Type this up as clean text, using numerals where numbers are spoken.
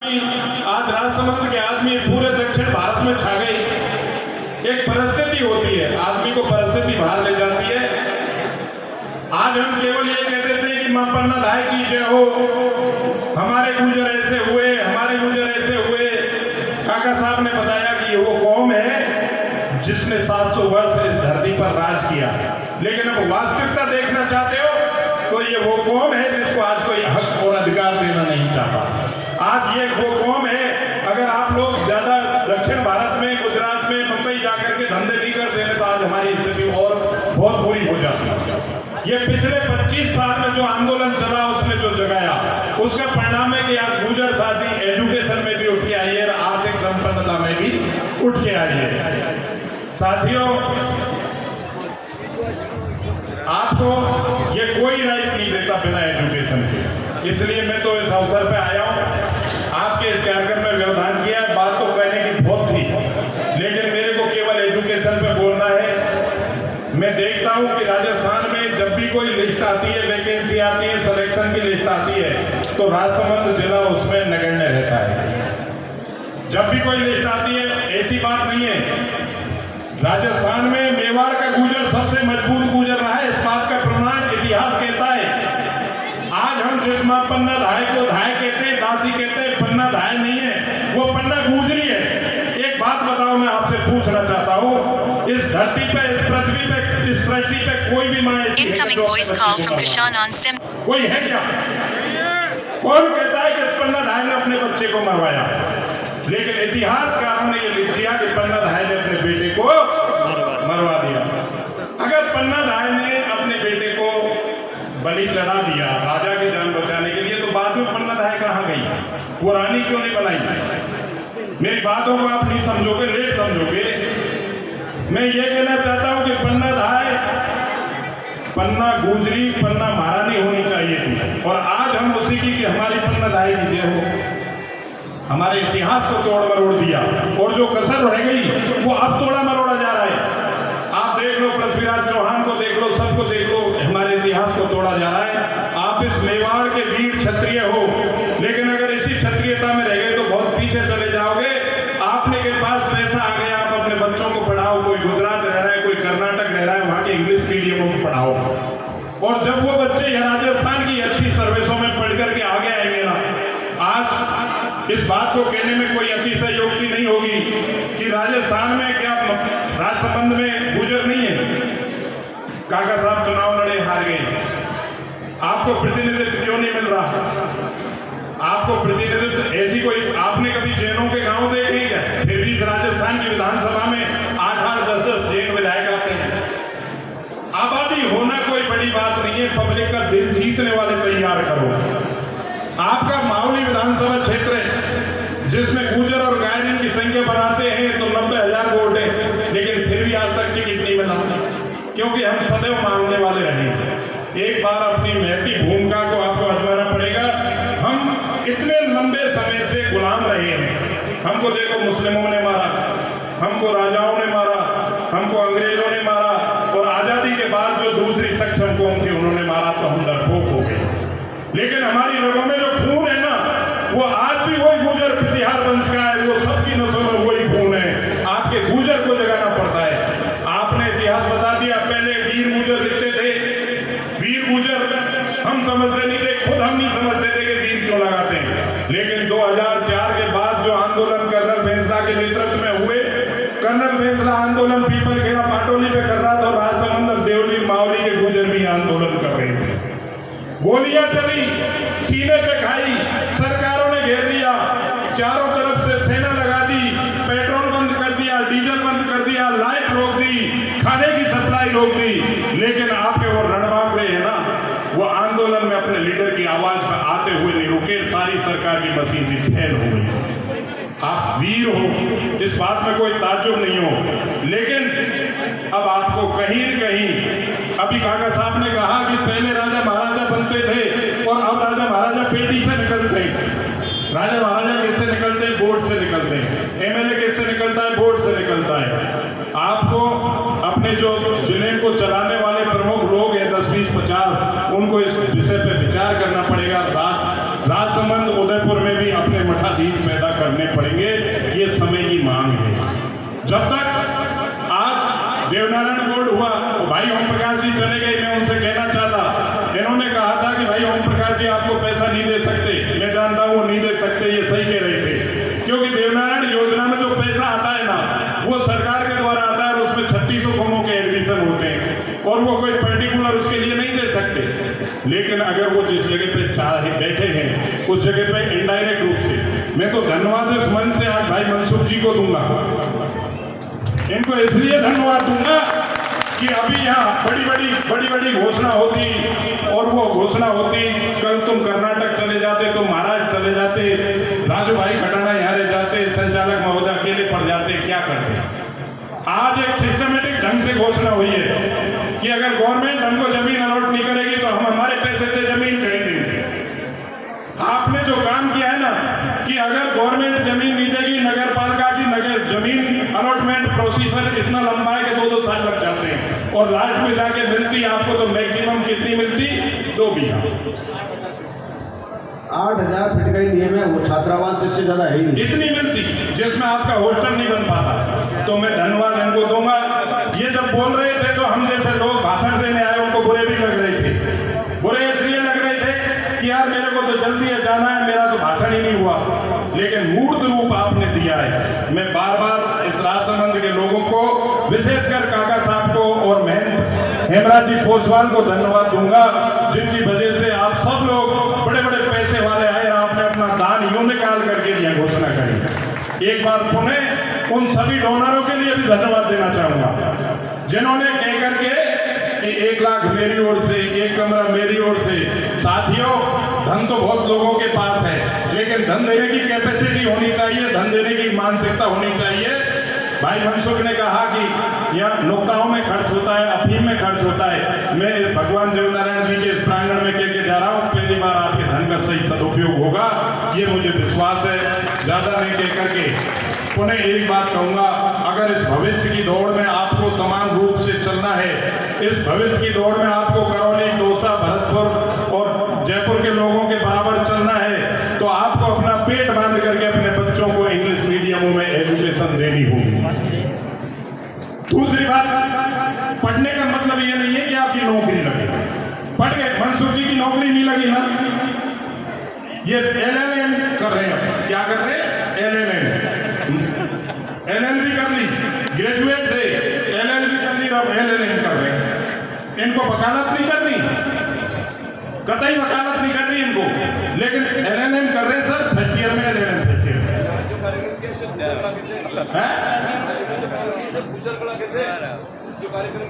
आज राजसमंद के आदमी पूरे दक्षिण भारत में छा गई। एक परिस्थिति होती है, आदमी को परिस्थिति बाहर ले जाती है। आज हम केवल ये कहते थे कि मां पन्ना धाय की जय हो, हमारे गुजर ऐसे हुए, हमारे गुजर ऐसे हुए। काका साहब ने बताया कि ये वो कौम है जिसने 700 वर्ष इस धरती पर राज किया। लेकिन अब वास्तविकता देखना चाहते हो तो ये वो कौम है जिसको आज कोई हक और अधिकार देना नहीं चाहता। आज ये वो कौम है, अगर आप लोग ज्यादा दक्षिण भारत में, गुजरात में, मुंबई जाकर के धंधे नहीं करते हैं तो आज हमारी स्थिति और बहुत बुरी हो जाती है। ये पिछले 25 साल में जो आंदोलन चला, उसने जो जगाया, उसका परिणाम है कि आज गुजर साथी एजुकेशन में भी उठ के आई है, आर्थिक संपन्नता में भी उठ के आई है। साथियों, आपको ये कोई राइट नहीं देता बिना एजुकेशन के, इसलिए मैं तो इस अवसर पे आया हूँ। आपके इस कार्यक्रम में व्यवधान किया, बात तो कहने की बहुत थी, लेकिन मेरे को केवल एजुकेशन पे बोलना है। मैं देखता हूँ कि राजस्थान में जब भी कोई लिस्ट आती है, वैकेंसी आती है, सिलेक्शन की लिस्ट आती है, तो राजसमंद जिला उसमें नगण्य रहता है। जब भी कोई लिस्ट आती है, ऐसी बात नहीं है। राजस्थान में मेवाड़ का गुजर सबसे मजबूत गुजर रहा है, इस बात का प्रमाण इतिहास कहता है। आज हम जिस मां पन्ना धाय को धाय कहते हैं, दासी कहते हैं, पन्ना धाय नहीं है, वो पन्ना गुजरी है। एक बात बताओ, मैं आपसे पूछना चाहता हूँ, इस धरती पे, इस पृथ्वी पे, इस सृष्टि पे कोई भी माँ ऐसी है कोई है क्या? कौन कहता है कि पन्ना धाय ने अपने बच्चे को मरवाया? लेकिन इतिहासकारों ने यह लिख दिया कि पन्ना धाय ने अपने बेटे को मरवा दिया। अगर पन्ना धाय ने अपने बेटे को बलि चढ़ा दिया राजा की जान बचाने के लिए, तो बाद में पन्ना धाय कहाँ गई? वो रानी क्यों नहीं बनाई? मेरी बातों को आप नहीं समझोगे, लेट समझोगे। मैं ये कहना चाहता हूं कि पन्ना धाय पन्ना गुजरी, पन्ना महारानी होनी चाहिए थी, और आज हम उसी की कि हमारी पन्ना धाय की जय हो। हमारे इतिहास को तोड़ मरोड़ दिया, और जो कसर रह गई वो अब तोड़ा मरोड़ा जा रहा है। आप देख लो, पृथ्वीराज चौहान को देख लो, सबको देख लो, हमारे इतिहास को तोड़ा जा रहा है। आप इस मेवाड़ के वीर क्षत्रिय हो, लेकिन अगर इसी क्षत्रियता में रह गए तो बहुत पीछे चले जाओगे। आपने के पास पैसा आ गया, आप अपने बच्चों को पढ़ाओ, कोई गुजरात रह रहा है, कोई कर्नाटक रह रहा है, वहां के इंग्लिश मीडियमों को पढ़ाओ, और जब वो बच्चे राजस्थान की अच्छी सर्विसों में पढ़ करके आगे आएंगे ना, आज इस बात को कहने में कोई अतिशयोक्ति नहीं होगी कि राजस्थान में क्या राजसमंद में गुजर नहीं है। काका साहब चुनाव लड़े, हार गए। आपको प्रतिनिधित्व क्यों नहीं मिल रहा? आपको प्रतिनिधित्व ऐसी कोई, आपने कभी जैनों के गांव देखे क्या? फिर भी राजस्थान की विधानसभा में 8-8, 10-10 जैन विधायक आते हैं। आबादी होना कोई बड़ी बात नहीं है, पब्लिक का दिल जीतने वाले तैयार करो। आपका मावली विधानसभा क्षेत्र है जिसमें गुजर और गायन की संख्या बढ़ाते हैं तो 90,000 वोट है, लेकिन फिर भी आज तक टिकट नहीं मिला, क्योंकि हम सदैव मांगने वाले रहे। एक बार अपनी महती भूमिका को आपको आजमाना पड़ेगा। हम इतने लंबे समय से गुलाम रहे हैं। हमको देखो, मुस्लिमों ने मारा, हमको राजाओं ने मारा, हमको अंग्रेजों ने मारा, और आजादी के बाद जो दूसरी सक्षम कौम थी उन्होंने मारा, तो हम डरपोक हो गए। लेकिन हमारी रगों में जो खून है ना, वो आज भी वही गुजर बिहार वंश का है, वो सबकी नस्लों में वही खून है। आपके गुजर को जगाना पड़ता है। आपने इतिहास बता दिया, पहले वीर गुजर लिखते थे। वीर गुजर हम समझते नहीं थे, खुद हम नहीं समझते थे कि वीर क्यों लगाते हैं। लेकिन 2004 के बाद जो आंदोलन कर्नल भेंसला के नेतृत्व में हुए, कर्नल भेंसला आंदोलन पीपल खेड़ा पाटोली पे कर रहा था, और राजसमंद, देवली, मावली के गुजर भी आंदोलन कर रहे थे। गोलियां चली, सीने पे खाई, सरकारों ने घेर लिया, चारों तरफ से सेना लगा दी, पेट्रोल बंद कर दिया, डीजल बंद कर दिया, लाइट रोक दी, खाने की सप्लाई रोक दी। लेकिन आपके वो रणबांकुरे है ना, वो आंदोलन में अपने लीडर की आवाज पर आते हुए नहीं रुके, सारी सरकार की मशीनरी फेल हो गई। आप वीर हो, इस बात में कोई ताज्जुब नहीं हो, लेकिन अब आपको कहीं न कहीं, अभी काका साहब ने कहा कि पहले राजा महाराजा बनते थे और अब राजा महाराजा पेटी से निकलते हैं। राजा महाराजा किससे निकलते हैं? बोर्ड से निकलते हैं। एमएलए किससे निकलता है? बोर्ड से निकलता है। आपको अपने जो जिले को चलाने वाले प्रमुख लोग हैं 10, 20, 50, उनको इस विषय पे विचार करना पड़ेगा। राजसमंद, उदयपुर में भी अपने मठाधीश बीज पैदा करने पड़ेंगे, ये समय की मांग है। जब तक आज देवनारायण बोर्ड हुआ तो भाई ओम प्रकाश जी चले गए, मैं उनसे कहना चाहता, इन्होंने कहा था कि भाई ओम प्रकाश जी आपको पैसा नहीं दे सकते, मैं जानता हूँ वो नहीं दे सकते, ये सही कह रहे थे, क्योंकि देवनारायण योजना में जो पैसा आता है ना वो सरकार के द्वारा आता है और उसमें 3600 कॉमों के एडमिशन होते हैं और वो कोई पर्टिकुलर उसके लिए नहीं दे सकते। लेकिन अगर वो जिस जगह पे चाहे बैठे हैं उस जगह पे इनडायरेक्ट रूप से, मैं तो धन्यवाद इस मंच से आज भाई मनसुख जी को दूंगा, इनको इसलिए धन्यवाद दूंगा कि अभी यहाँ बड़ी बड़ी घोषणा होती और वो घोषणा होती, कल तुम कर्नाटक चले जाते, तुम महाराष्ट्र चले जाते, राजू भाई खटाना यहाँ रह जाते, संचालक महोदय अकेले पड़ जाते, क्या करते। आज एक सिस्टमेटिक ढंग से घोषणा हुई है कि अगर गवर्नमेंट हमको जमीन अलॉट नहीं करेगी तो हम हमारे पैसे से जमीन खरीदेंगे। आपने जो काम किया है ना कि अगर गवर्नमेंट जमीन नहीं देगी, नगर पालिका की नगर जमीन अलॉटमेंट प्रोसीजर इतना लंबा है कि 2-2 साल लग जाते हैं और लास्ट में जाके मिलती आपको तो मैक्सिमम कितनी मिलती, 2 बीघा। 8000 फीट का ही नियम है, वो छात्रावास इससे ज्यादा है ही नहीं, इतनी मिलती जिसमें आपका हॉस्टल नहीं बन पाता। तो मैं धन्यवाद इनको दूंगा। ये जब बोल रहे थे तो हम जैसे लोग भाषण देने आए उनको बुरे भी लग रहे थे, बुरे इसलिए लग रहे थे कि यार मेरे को तो जल्दी है जाना है, मेरा तो भाषण ही नहीं हुआ, लेकिन मूर्त रूप आपने दिया है। मैं बार बार इस राजसमंद के लोगों को, विशेषकर काका साहब को और महेंद्र हेमराज जी पोसवाल को धन्यवाद दूंगा, जिनकी वजह से आप सब लोग बड़े बड़े पैसे वाले आए, आपने अपना दान यूं निकाल करके यह घोषणा करी। एक बार पुनः उन सभी डोनरों के लिए भी धन्यवाद देना चाहूंगा जिन्होंने कह करके कि 1 लाख मेरी ओर से, 1 कमरा मेरी ओर से। साथियों, धन तो बहुत लोगों के पास है, लेकिन धन देने की कैपेसिटी होनी चाहिए, धन देने की मानसिकता होनी चाहिए। भाई मनसुख ने कहा कि यहाँ नुक्ताओं में खर्च होता है, अफीम में खर्च होता है। मैं इस भगवान देवनारायण जी के इस प्रांगण में कह के जा रहा हूँ, पहली बार आपके धन का सही सदुपयोग होगा, ये मुझे विश्वास है। ज्यादा नहीं कह करके पुनः एक बात कहूंगा, अगर इस भविष्य की दौड़ में आपको समान रूप से चलना है, इस भविष्य की दौड़ में आपको करौली, दौसा, भरतपुर और जयपुर के लोगों के बराबर चलना है, तो आपको अपना पेट बांध करके अपने बच्चों को इंग्लिश मीडियमों में एजुकेशन देनी होगी। दूसरी बात, पढ़ने का मतलब ये नहीं है कि आपकी नौकरी लगे। पढ़ गए, मनसुख जी की नौकरी नहीं लगी ना, ये LLM कर रहे हैं। क्या कर रहे हैं? LLB कर ली, ग्रेजुएट थे, LLB कर ली, अब LLM कर रहे हैं। इनको वकालत नहीं करनी, कतई वकालत नहीं करनी इनको, लेकिन LLM कर रहे हैं सर, फर्स्ट ईयर में LLM फर्स्ट ईयर में है।